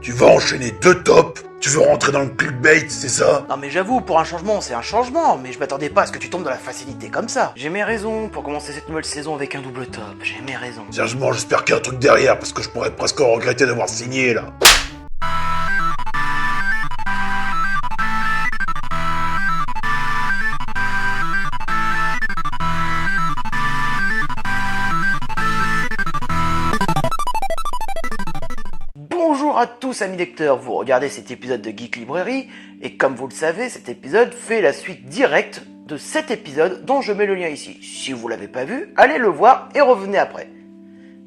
Tu vas enchaîner 2 tops? Tu veux rentrer dans le clickbait, c'est ça? Non mais j'avoue, pour un changement, c'est un changement, mais je m'attendais pas à ce que tu tombes dans la facilité comme ça. J'ai mes raisons pour commencer cette nouvelle saison avec un double top, j'ai mes raisons. Sérieusement, j'espère qu'il y a un truc derrière, parce que je pourrais presque regretter d'avoir signé, là. Bonjour à tous amis lecteurs, vous regardez cet épisode de Geek Librairie, et comme vous le savez, cet épisode fait la suite directe de cet épisode dont je mets le lien ici. Si vous l'avez pas vu, allez le voir et revenez après.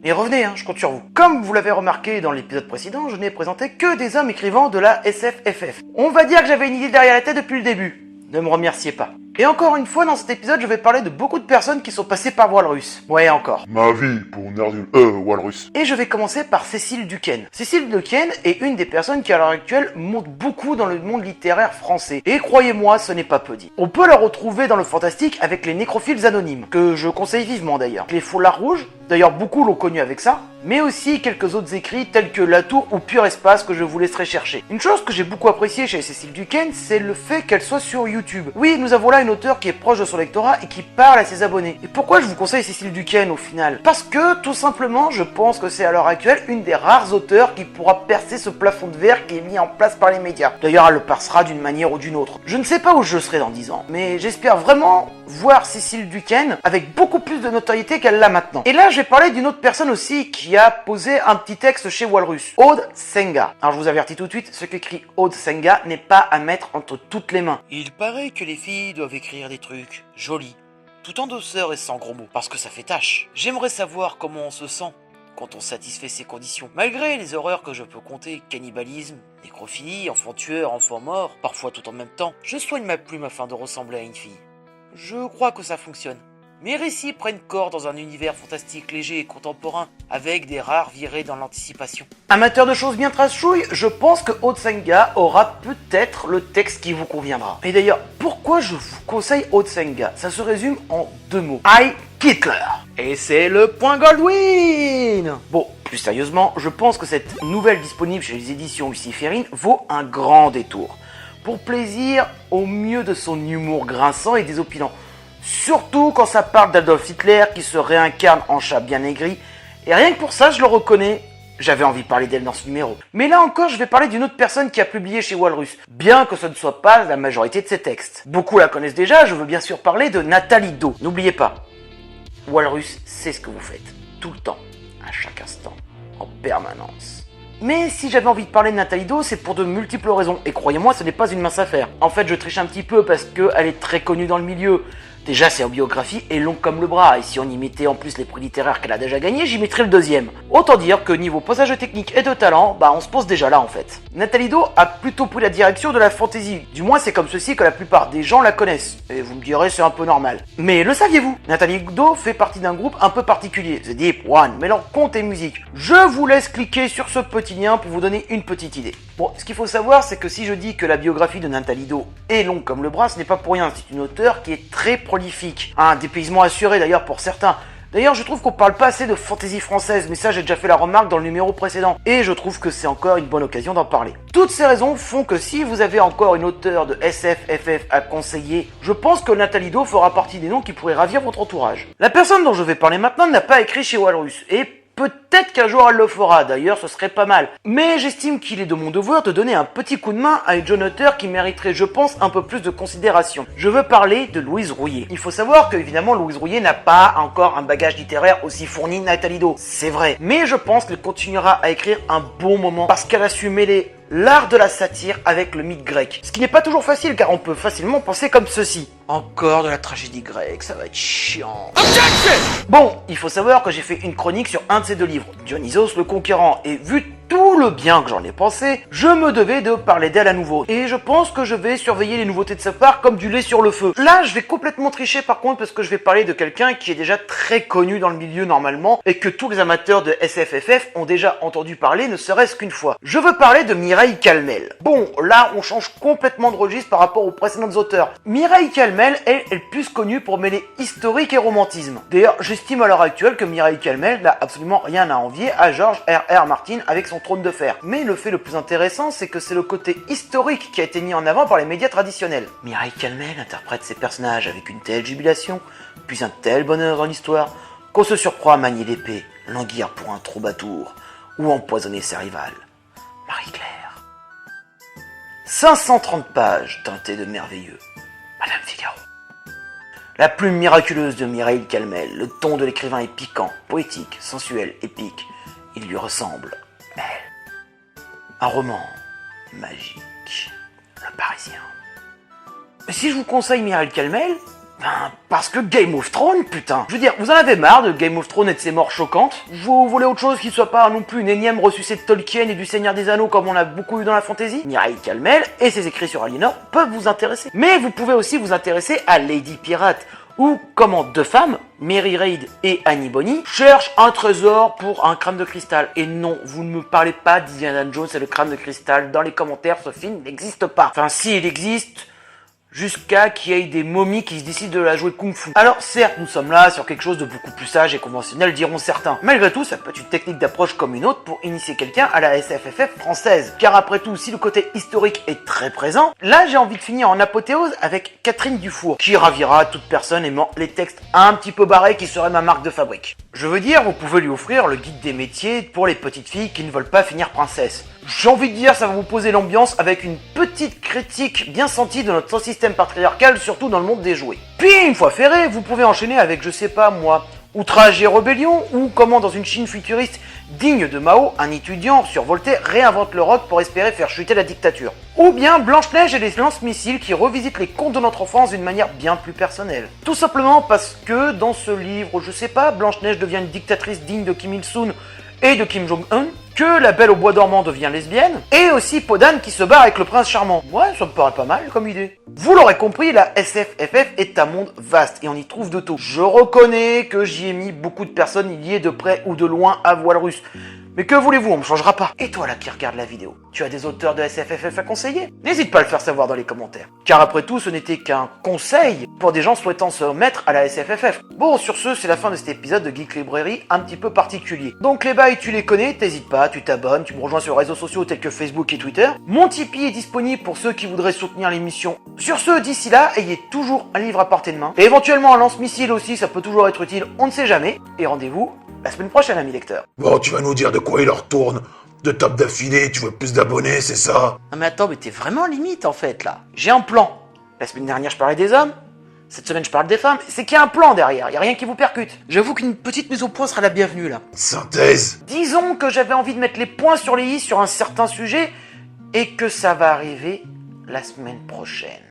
Mais revenez, je compte sur vous. Comme vous l'avez remarqué dans l'épisode précédent, je n'ai présenté que des hommes écrivant de la SFFF. On va dire que j'avais une idée derrière la tête depuis le début. Ne me remerciez pas. Et encore une fois, dans cet épisode, je vais parler de beaucoup de personnes qui sont passées par Walrus. Ouais, encore. Ma vie pour Nerdule, Walrus. Et je vais commencer par Cécile Duquesne. Cécile Duquesne est une des personnes qui à l'heure actuelle monte beaucoup dans le monde littéraire français. Et croyez-moi, ce n'est pas peu dit. On peut la retrouver dans le fantastique avec les nécrophiles anonymes, que je conseille vivement d'ailleurs. Les Foulards Rouges, d'ailleurs beaucoup l'ont connu avec ça, mais aussi quelques autres écrits tels que La Tour ou Pur Espace que je vous laisserai chercher. Une chose que j'ai beaucoup appréciée chez Cécile Duquesne, c'est le fait qu'elle soit sur YouTube. Oui, nous avons là une auteure qui est proche de son lectorat et qui parle à ses abonnés. Et pourquoi je vous conseille Cécile Duquesne au final? Parce que, tout simplement, je pense que c'est à l'heure actuelle une des rares auteurs qui pourra percer ce plafond de verre qui est mis en place par les médias. D'ailleurs, elle le percera d'une manière ou d'une autre. Je ne sais pas où je serai dans 10 ans, mais j'espère vraiment voir Cécile Duquesne avec beaucoup plus de notoriété qu'elle l'a maintenant. Et là, je vais parler d'une autre personne aussi qui a posé un petit texte chez Walrus. Aude Senga. Alors je vous avertis tout de suite, ce qu'écrit Aude Senga n'est pas à mettre entre toutes les mains. Il paraît que les filles doivent écrire des trucs jolis, tout en douceur et sans gros mots, parce que ça fait tâche. J'aimerais savoir comment on se sent quand on satisfait ces conditions. Malgré les horreurs que je peux compter, cannibalisme, nécrophilie, enfant tueur, enfant mort, parfois tout en même temps, je soigne ma plume afin de ressembler à une fille. Je crois que ça fonctionne. Mes récits prennent corps dans un univers fantastique léger et contemporain, avec des rares virées dans l'anticipation. Amateur de choses bien trashouilles, je pense que Aude Senga aura peut-être le texte qui vous conviendra. Et d'ailleurs, pourquoi je vous conseille Aude Senga? Ça se résume en 2 mots. I Hitler. Et c'est le point Goldwyn. Bon, plus sérieusement, je pense que cette nouvelle disponible chez les éditions Luciférine vaut un grand détour. Pour plaisir au mieux de son humour grinçant et désopilant. Surtout quand ça parle d'Adolf Hitler qui se réincarne en chat bien aigri. Et rien que pour ça, je le reconnais, j'avais envie de parler d'elle dans ce numéro. Mais là encore, je vais parler d'une autre personne qui a publié chez Walrus, bien que ce ne soit pas la majorité de ses textes. Beaucoup la connaissent déjà, je veux bien sûr parler de Nathalie Do. N'oubliez pas, Walrus sait ce que vous faites, tout le temps, à chaque instant, en permanence. Mais si j'avais envie de parler de Nathalie Do, c'est pour de multiples raisons, et croyez-moi, ce n'est pas une mince affaire. En fait, je triche un petit peu parce qu'elle est très connue dans le milieu. Déjà, sa biographie est longue comme le bras, et si on y mettait en plus les prix littéraires qu'elle a déjà gagnés, j'y mettrais le 2e. Autant dire que niveau passage technique et de talent, on se pose déjà là en fait. Nathalie Do a plutôt pris la direction de la fantasy, du moins c'est comme ceci que la plupart des gens la connaissent, et vous me direz c'est un peu normal. Mais le saviez-vous? Nathalie Do fait partie d'un groupe un peu particulier, The Deep One, mêlant conte et musique. Je vous laisse cliquer sur ce petit lien pour vous donner une petite idée. Bon, ce qu'il faut savoir, c'est que si je dis que la biographie de Nathalie Do est longue comme le bras, ce n'est pas pour rien, c'est une auteure qui est très prolifique. Un dépaysement assuré d'ailleurs pour certains. D'ailleurs, je trouve qu'on parle pas assez de fantaisie française, mais ça j'ai déjà fait la remarque dans le numéro précédent, et je trouve que c'est encore une bonne occasion d'en parler. Toutes ces raisons font que si vous avez encore une auteure de SFFF à conseiller, je pense que Nathalie Do fera partie des noms qui pourraient ravir votre entourage. La personne dont je vais parler maintenant n'a pas écrit chez Walrus, et peut-être qu'un jour elle le fera, d'ailleurs ce serait pas mal. Mais j'estime qu'il est de mon devoir de donner un petit coup de main à une jeune auteure qui mériterait, je pense, un peu plus de considération. Je veux parler de Louise Rouillet. Il faut savoir que, évidemment, Louise Rouillet n'a pas encore un bagage littéraire aussi fourni que Nathalie Do, c'est vrai. Mais je pense qu'elle continuera à écrire un bon moment, parce qu'elle a su mêler l'art de la satire avec le mythe grec. Ce qui n'est pas toujours facile, car on peut facilement penser comme ceci. Encore de la tragédie grecque, ça va être chiant. Bon, il faut savoir que j'ai fait une chronique sur un de ces 2 livres, Dionysos le Conquérant, et vu tout le bien que j'en ai pensé, je me devais de parler d'elle à nouveau. Et je pense que je vais surveiller les nouveautés de sa part comme du lait sur le feu. Là, je vais complètement tricher par contre parce que je vais parler de quelqu'un qui est déjà très connu dans le milieu normalement et que tous les amateurs de SFFF ont déjà entendu parler ne serait-ce qu'une fois. Je veux parler de Mireille Calmel. Bon, là, on change complètement de registre par rapport aux précédents auteurs. Mireille Calmel, elle, est plus connue pour mêler historique et romantisme. D'ailleurs, j'estime à l'heure actuelle que Mireille Calmel n'a absolument rien à envier à George R.R. Martin avec son son trône de fer. Mais le fait le plus intéressant, c'est que c'est le côté historique qui a été mis en avant par les médias traditionnels. Mireille Calmel interprète ses personnages avec une telle jubilation, puis un tel bonheur dans l'histoire, qu'on se surprend à manier l'épée, languir pour un troubadour, ou empoisonner ses rivales. Marie-Claire. 530 pages teintées de merveilleux. Madame Figaro. La plume miraculeuse de Mireille Calmel, le ton de l'écrivain est piquant, poétique, sensuel, épique. Il lui ressemble, elle. Un roman magique. Le Parisien. Mais si je vous conseille Mireille Calmel, ben, parce que Game of Thrones, putain. Je veux dire, vous en avez marre de Game of Thrones et de ses morts choquantes? Vous voulez autre chose qui soit pas non plus une énième ressucée de Tolkien et du Seigneur des Anneaux comme on a beaucoup eu dans la fantasy? Mireille Calmel et ses écrits sur Aliénor peuvent vous intéresser. Mais vous pouvez aussi vous intéresser à Lady Pirate, ou comment deux femmes, Mary Read et Annie Bonny, cherchent un trésor pour un crâne de cristal. Et non, vous ne me parlez pas d'Indiana Jones et le crâne de cristal. Dans les commentaires, ce film n'existe pas. Enfin, si, il existe, jusqu'à qu'il y ait des momies qui se décident de la jouer kung-fu. Alors certes, nous sommes là sur quelque chose de beaucoup plus sage et conventionnel, diront certains. Malgré tout, ça peut être une technique d'approche comme une autre pour initier quelqu'un à la SFFF française. Car après tout, si le côté historique est très présent, là j'ai envie de finir en apothéose avec Catherine Dufour, qui ravira toute personne aimant les textes un petit peu barrés qui seraient ma marque de fabrique. Je veux dire, vous pouvez lui offrir le guide des métiers pour les petites filles qui ne veulent pas finir princesse. J'ai envie de dire, ça va vous poser l'ambiance avec une petite critique bien sentie de notre système patriarcal, surtout dans le monde des jouets. Puis, une fois ferré, vous pouvez enchaîner avec, je sais pas moi, Outrage et rébellion, ou comment dans une Chine futuriste digne de Mao, un étudiant survolté réinvente le rock pour espérer faire chuter la dictature. Ou bien Blanche-Neige et les lance-missiles qui revisitent les contes de notre enfance d'une manière bien plus personnelle. Tout simplement parce que dans ce livre, je sais pas, Blanche-Neige devient une dictatrice digne de Kim Il-sung et de Kim Jong-un, que la Belle au bois dormant devient lesbienne, et aussi Podane qui se barre avec le prince charmant. Ouais, ça me paraît pas mal comme idée. Vous l'aurez compris, la SFFF est un monde vaste, et on y trouve de tout. Je reconnais que j'y ai mis beaucoup de personnes liées de près ou de loin à voile russe. Mais que voulez-vous, on me changera pas. Et toi là qui regarde la vidéo, tu as des auteurs de SFFF à conseiller? N'hésite pas à le faire savoir dans les commentaires. Car après tout, ce n'était qu'un conseil pour des gens souhaitant se remettre à la SFFF. Bon, sur ce, c'est la fin de cet épisode de Geek Librairie un petit peu particulier. Donc les bails, tu les connais, t'hésites pas, tu t'abonnes, tu me rejoins sur les réseaux sociaux tels que Facebook et Twitter. Mon Tipeee est disponible pour ceux qui voudraient soutenir l'émission. Sur ce, d'ici là, ayez toujours un livre à portée de main. Et éventuellement un lance-missile aussi, ça peut toujours être utile, on ne sait jamais. Et rendez-vous la semaine prochaine, amis lecteurs. Bon, tu vas nous dire de quoi il leur tourne. De top d'affilée, tu veux plus d'abonnés, c'est ça? Non mais attends, mais t'es vraiment limite en fait là. J'ai un plan. La semaine dernière je parlais des hommes, cette semaine je parle des femmes, c'est qu'il y a un plan derrière, il y a rien qui vous percute. J'avoue qu'une petite mise au point sera la bienvenue là. Synthèse. Disons que j'avais envie de mettre les points sur les i sur un certain sujet et que ça va arriver la semaine prochaine.